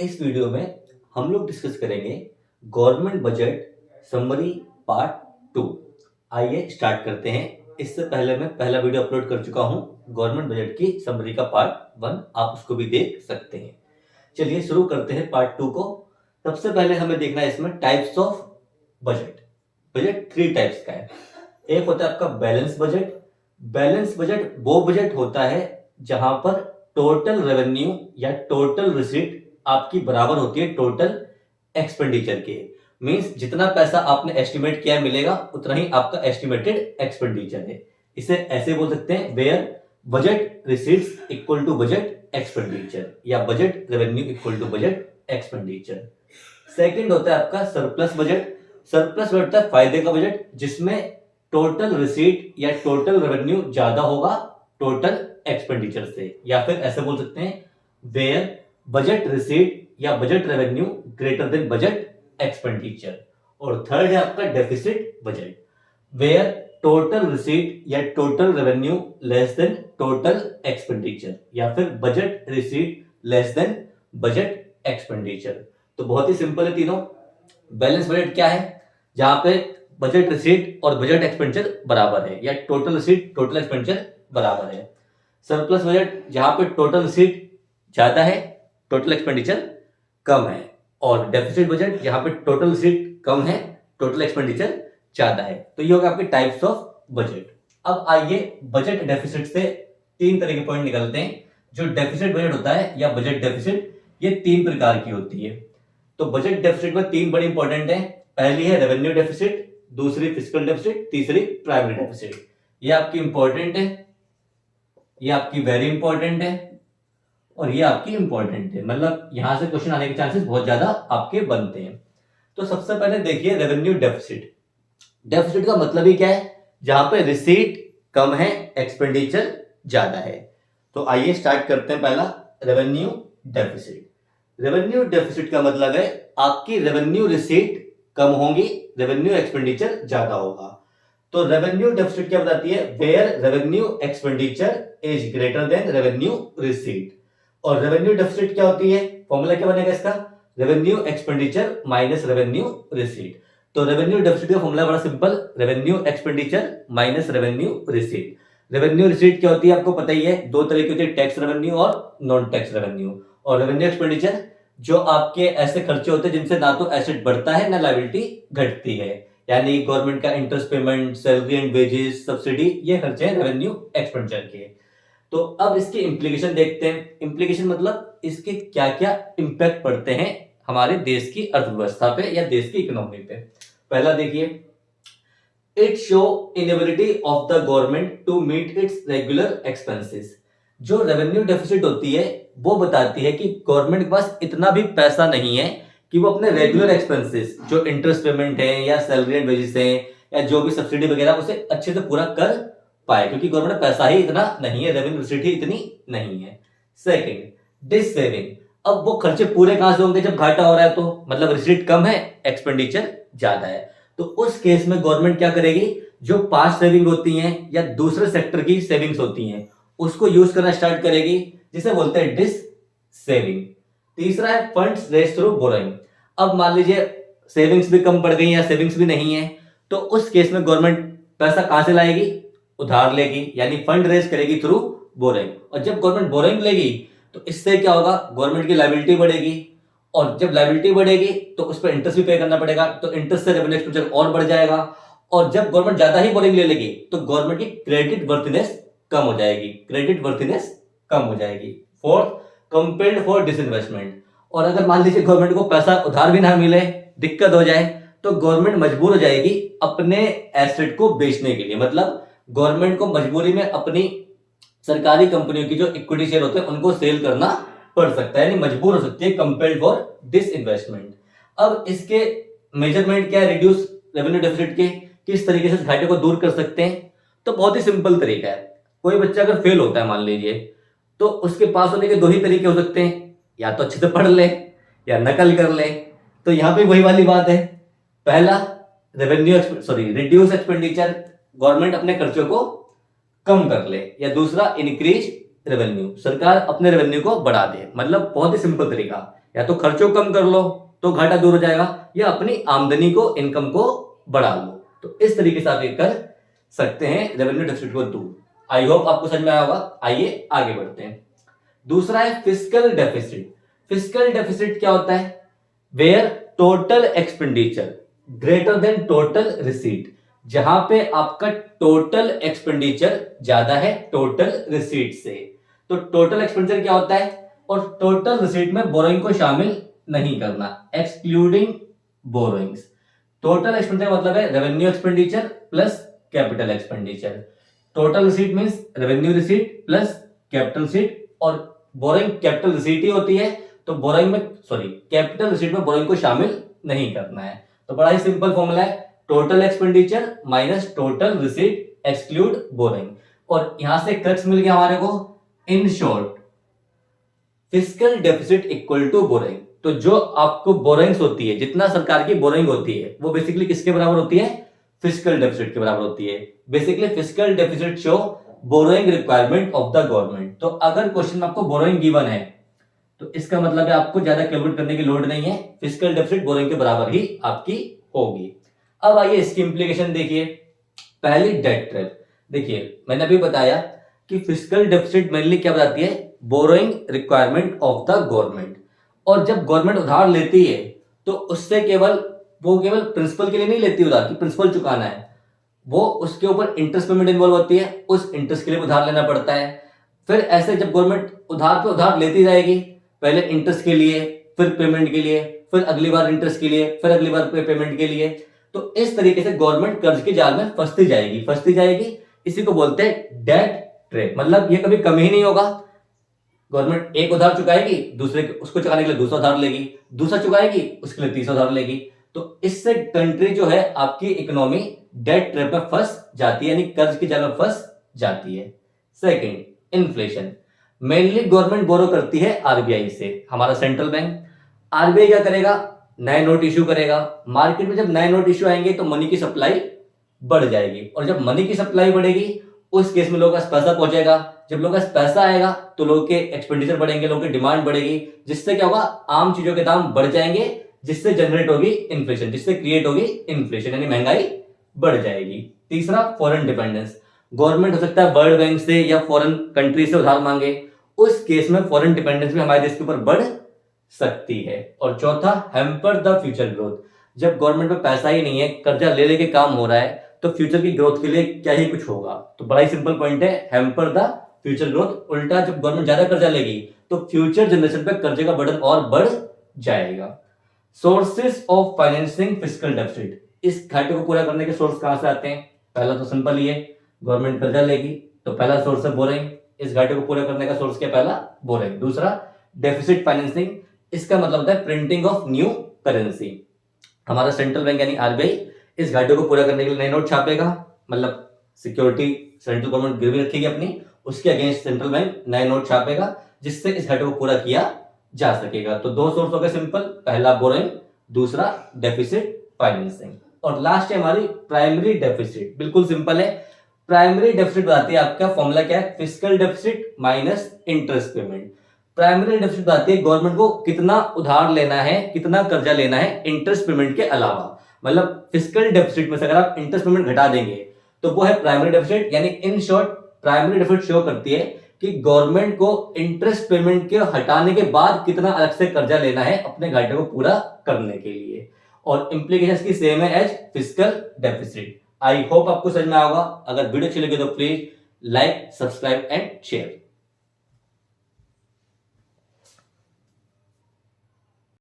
इस वीडियो में हम लोग डिस्कस करेंगे गवर्नमेंट बजट समरी पार्ट 2। आइए स्टार्ट करते हैं। इससे पहले मैं पहला वीडियो अपलोड कर चुका हूं गवर्नमेंट बजट की समरी का पार्ट 1, आप उसको भी देख सकते हैं। चलिए शुरू करते हैं पार्ट 2 को। सबसे पहले हमें देखना है इसमें types of budget. Budget 3 types का है। एक होता है आपका बैलेंस बजट। बैलेंस बजट वो बजट होता है जहां पर टोटल रेवेन्यू या टोटल रिसीट आपकी बराबर होती है टोटल एक्सपेंडिचर के। मींस जितना पैसा आपने एस्टिमेट किया मिलेगा उतना ही आपका एस्टिमेटेड एक्सपेंडिचर है। इसे ऐसे बोल सकते हैं where budget receipts equal to budget expenditure या budget revenue equal to budget expenditure. Second होता है आपका सरप्लस बजट। सरप्लस बजट है फायदे का बजट जिसमें टोटल रिसीट या टोटल रेवेन्यू ज्यादा होगा टोटल एक्सपेंडिचर से, या फिर ऐसे बोल सकते हैं वेयर बजट रिसीट या budget revenue greater than budget expenditure. और थर्ड है आपका deficit budget, where total receipt या total revenue less than total expenditure या फिर budget receipt less than budget expenditure. तो बहुत ही सिंपल है तीनों। बैलेंस बजट क्या है? जहां पे बजट रिसीट और बजट एक्सपेंडिचर बराबर है या टोटल रिसीट टोटल एक्सपेंडिचर बराबर है। सरप्लस बजट जहां पे टोटल रिसीट ज्यादा है टोटल एक्सपेंडिचर कम है। और डेफिसिट बजट जहां पे टोटल रिसीट कम है टोटल एक्सपेंडिचर ज्यादा है। तो ये होगा आपके टाइप्स ऑफ बजट। अब आइए बजट डेफिसिट से 3 तरह के पॉइंट निकलते हैं। जो डेफिसिट बजट होता है या बजट डेफिसिट ये 3 प्रकार की होती है। तो बजट डेफिसिट में 3 बड़ी इंपॉर्टेंट है। पहली है रेवेन्यू डेफिसिट, दूसरी फिस्कल डेफिसिट, तीसरी प्राइमरी डेफिसिट। ये आपकी इंपॉर्टेंट है, ये आपकी वेरी इंपॉर्टेंट है और ये आपकी इंपॉर्टेंट है। मतलब यहां से क्वेश्चन आने के चांसेस बहुत ज्यादा आपके बनते हैं। तो सबसे पहले देखिए रेवेन्यू डेफिसिट। डेफिसिट का मतलब ही क्या है? जहां पे रिसीट कम है एक्सपेंडिचर ज्यादा है। तो आइए स्टार्ट करते हैं। पहला रेवेन्यू डेफिसिट। रेवेन्यू डेफिसिट का मतलब है आपकी रेवेन्यू रिसीट कम होंगी, रेवेन्यू एक्सपेंडिचर ज्यादा होगा। तो रेवेन्यू डेफिसिट क्या बताती है? Where revenue expenditure is greater than revenue receipt. और रेवेन्यू डेफिसिट क्या होती है? फॉर्मूला क्या बनेगा इसका? Revenue expenditure minus revenue receipt. तो रेवेन्यू डेफिसिट का फॉर्मूला बड़ा simple, revenue expenditure minus revenue receipt. Revenue receipt क्या होती है आपको पता ही है, 2 तरह की होती है, टैक्स रेवेन्यू और नॉन टैक्स रेवेन्यू। और रेवेन्यू एक्सपेंडिचर जो आपके ऐसे खर्चे होते हैं जिनसे ना तो एसेट बढ़ता है ना लायबिलिटी घटती है, यानी गवर्नमेंट का interest payment, salary and wages, subsidy, ये खर्चे हैं रेवेन्यू एक्सपेंडिचर के। तो अब इसके इम्प्लीकेशन देखते हैं। इम्प्लीकेशन मतलब इसके क्या क्या इंपैक्ट पड़ते हैं हमारे देश की अर्थव्यवस्था पे या देश की इकोनॉमी पे। पहला देखिए, it show inability of the government to meet its regular expenses. जो रेवेन्यू डेफिसिट होती है वो बताती है कि गवर्नमेंट के पास इतना भी पैसा नहीं है कि वो अपने रेगुलर एक्सपेंसेस जो इंटरेस्ट पेमेंट है या सैलरी एंड वेजेस है या जो भी सब्सिडी वगैरह उसे अच्छे से पूरा कर पाए, क्योंकि गवर्नमेंट पैसा ही इतना नहीं है, रेवेन्यू रिसीट ही इतनी नहीं है। Second, dissaving. अब वो खर्चे पूरे कहां से होंगे जब घाटा हो रहा है? तो मतलब रिसीट कम है एक्सपेंडिचर ज्यादा है। तो उस केस में गवर्नमेंट क्या करेगी? जो पास्ट सेविंग होती हैं या दूसरे सेक्टर की सेविंग्स होती हैं उसको यूज करना स्टार्ट करेगी, जिसे बोलते हैं डिस सेविंग। तीसरा है फंड्स रेज थ्रू बोरोइंग। अब मान लीजिए सेविंग्स भी कम पड़ गई या सेविंग्स भी नहीं है, तो उस केस में गवर्नमेंट पैसा कहां से लाएगी? उधार लेगी, यानी फंड रेज करेगी थ्रू बोरोइंग। और जब गवर्नमेंट बोरोइंग लेगी तो इससे क्या होगा? गवर्नमेंट की लायबिलिटी बढ़ेगी, और जब लायबिलिटी बढ़ेगी तो उस पर इंटरेस्ट भी पे करना पड़ेगा, तो इंटरेस्ट से रेवेन्यू एक्सपेंडिचर और बढ़ जाएगा। और जब गवर्नमेंट ज्यादा ही बोरिंग ले लेगी तो गवर्नमेंट की क्रेडिट वर्थनेस कम हो जाएगी, क्रेडिट वर्थनेस कम हो जाएगी। Fourth, compelled for disinvestment. और अगर मान लीजिए गवर्नमेंट को पैसा उधार भी ना मिले, दिक्कत हो जाए, तो गवर्नमेंट मजबूर हो जाएगी अपने एसेट को बेचने के लिए। मतलब गवर्नमेंट को मजबूरी में अपनी सरकारी कंपनियों की जो इक्विटी शेयर होते हैं उनको सेल करना पड़ सकता है, यानी मजबूर हो सकती है, कंपेल्ड फॉर डिसइन्वेस्टमेंट। अब इसके मेजरमेंट क्या है रिड्यूस रेवेन्यू डेफिसिट के? किस तरीके से घाटे को दूर कर सकते हैं? तो बहुत ही सिंपल तरीका है। कोई बच्चा अगर फेल होता है मान लीजिए, तो उसके पास होने के 2 ही तरीके हो सकते हैं, या तो अच्छे से पढ़ ले या नकल कर ले। तो यहां पे वही वाली बात है, पहला रिड्यूस एक्सपेंडिचर, गवर्नमेंट अपने खर्चों को कम कर ले, या दूसरा इंक्रीज रेवेन्यू, सरकार अपने रेवेन्यू को बढ़ा दे। मतलब बहुत ही सिंपल तरीका, या तो खर्चों को कम कर लो तो घाटा दूर हो जाएगा, या अपनी आमदनी को, इनकम को बढ़ा लो। तो इस तरीके से आप ये कर सकते हैं रेवेन्यू डेफिसिट को दूर। आई होप आपको समझ में आया होगा। आइए आगे बढ़ते हैं। दूसरा है फिस्कल डेफिसिट। फिस्कल डेफिसिट क्या होता है? Where total expenditure greater than total receipt, जहां पे आपका टोटल एक्सपेंडिचर ज्यादा है टोटल रिसीट से। तो टोटल एक्सपेंडिचर क्या होता है? और टोटल रिसीट में बोरोइंग को शामिल नहीं करना, एक्सक्लूडिंग बोरोइंग्स। टोटल एक्सपेंडिचर मतलब है revenue expenditure plus capital expenditure. Total receipt means revenue receipt plus capital receipt, और बोरोइंग कैपिटल रिसीट ही होती है, तो बोरोइंग में कैपिटल रिसीट में बोरोइंग को शामिल नहीं करना है। तो बड़ा ही सिंपल फॉर्मूला है, total expenditure minus total receipt exclude borrowing. और यहां से क्रक्स मिल गया हमारे को, in short fiscal deficit equal to borrowing. तो जो आपको बोरोइंग्स होती है, जितना सरकार की बोरोइंग होती है, वो बेसिकली किसके बराबर होती है? फिस्कल डेफिसिट के बराबर होती है। Basically fiscal deficit show borrowing requirement of the government. तो अगर क्वेश्चन में आपको बोरोइंग गिवन है तो इसका मतलब है आपको ज्यादा कैलकुलेट करने की लोड नहीं है, फिस्कल डेफिसिट बोरोइंग के बराबर ही आपकी होगी। अब आइए इसकी इंप्लीकेशन देखिए। पहली डेट ट्रैप। देखिए मैंने अभी बताया कि फिस्कल डेफिसिट मेनली क्या बताती है? Borrowing requirement of the government. और जब गवर्नमेंट उधार लेती है तो उससे केवल प्रिंसिपल के लिए नहीं लेती उधार कि प्रिंसिपल चुकाना है, वो उसके ऊपर इंटरेस्ट पेमेंट इन्वॉल्व होती है, उस इंटरेस्ट के लिए उधार लेना पड़ता है। फिर ऐसे जब गवर्नमेंट उधार पे उधार लेती जाएगी, पहले इंटरेस्ट के लिए, फिर पेमेंट के लिए, फिर अगली बार इंटरेस्ट के लिए, फिर अगली बार पेमेंट के लिए, तो इस तरीके से गवर्नमेंट कर्ज के जाल में फंसती जाएगी। इसी को बोलते हैं डेट ट्रैप। मतलब ये कभी कम ही नहीं होगा। गवर्नमेंट एक उधार चुकाएगी, दूसरे उसको चुकाने के लिए दूसरा उधार लेगी, दूसरा चुकाएगी उसके लिए तीसरा उधार लेगी। तो इससे कंट्री जो है आपकी इकोनॉमी डेट ट्रैप में फंस जाती है, यानी कर्ज के जाल में फंस जाती है। Second, inflation. मेनली गवर्नमेंट बोरो करती है आरबीआई से, हमारा सेंट्रल बैंक। आरबीआई क्या करेगा? नए नोट इश्यू करेगा। मार्केट में जब नए नोट इश्यू आएंगे तो मनी की सप्लाई बढ़ जाएगी, और जब मनी की सप्लाई बढ़ेगी उस केस में लोगों का पैसा पहुंचेगा। जब लोगों का पैसा आएगा तो लोगों के एक्सपेंडिचर बढ़ेंगे, लोगों की डिमांड बढ़ेगी, जिससे क्या होगा? आम चीजों के दाम बढ़ जाएंगे, जिससे जनरेट होगी इन्फ्लेशन, जिससे क्रिएट होगी इन्फ्लेशन, यानी महंगाई बढ़ जाएगी। तीसरा, फॉरेन डिपेंडेंस। गवर्नमेंट हो सकता है वर्ल्ड बैंक से या फॉरेन कंट्री से उधार मांगे, उस केस में फॉरेन डिपेंडेंस भी हमारे देश के ऊपर बढ़ सकती है। और चौथा, हैम्पर द फ्यूचर ग्रोथ। जब गवर्नमेंट में पैसा ही नहीं है, कर्जा ले लेके काम हो रहा है, तो फ्यूचर की ग्रोथ के लिए क्या ही कुछ होगा? तो बड़ा ही सिंपल पॉइंट है, हैम्पर द फ्यूचर ग्रोथ। उल्टा जब गवर्नमेंट ज्यादा कर्जा लेगी तो फ्यूचर जनरेशन पे कर्जे का बर्डन और बढ़ जाएगा। Sources of financing fiscal deficit. इस घाटे को पूरा करने के सोर्स कहां से आते हैं? पहला तो सिंपल ही है, गवर्नमेंट कर्जा लेगी तो पहला सोर्स है बोरिंग। इस घाटे को पूरा करने का सोर्स क्या? पहला बोरिंग। दूसरा, डेफिसिट फाइनेंसिंग। इसका मतलब होता है प्रिंटिंग ऑफ न्यू करेंसी। हमारा सेंट्रल बैंक यानी आरबीआई इस घाटे को पूरा करने के लिए नए नोट छापेगा, मतलब सिक्योरिटी सेंट्रल गवर्नमेंट गिरवी रखेगी अपनी, उसके अगेंस्ट सेंट्रल बैंक नए नोट छापेगा, जिससे इस घाटे को पूरा किया जा सकेगा। तो दो सोर्स हो गए सिंपल, पहला बोरिंग, दूसरा डेफिसिट फाइनेंसिंग। और लास्ट है हमारी प्राइमरी डेफिसिट। बिल्कुल सिंपल है, प्राइमरी डेफिसिट बताती है आपका फॉर्मूला क्या है? Fiscal deficit minus interest payment. Primary deficit बताती है गवर्नमेंट को कितना उधार लेना है, कितना कर्जा लेना है इंटरेस्ट पेमेंट के अलावा। मतलब फिस्कल डेफिसिट में से अगर आप इंटरेस्ट पेमेंट घटा देंगे तो वो है प्राइमरी डेफिसिट। यानी in short primary deficit show करती है कि गवर्नमेंट को इंटरेस्ट पेमेंट के हटाने के बाद कितना अलग से कर्जा लेना है अपने घाटे को पूरा करने के लिए। और इंप्लीकेशंस की सेम है as fiscal deficit. I hope आपको समझ में आएगा। अगर वीडियो अच्छी लगे तो please like, subscribe and share.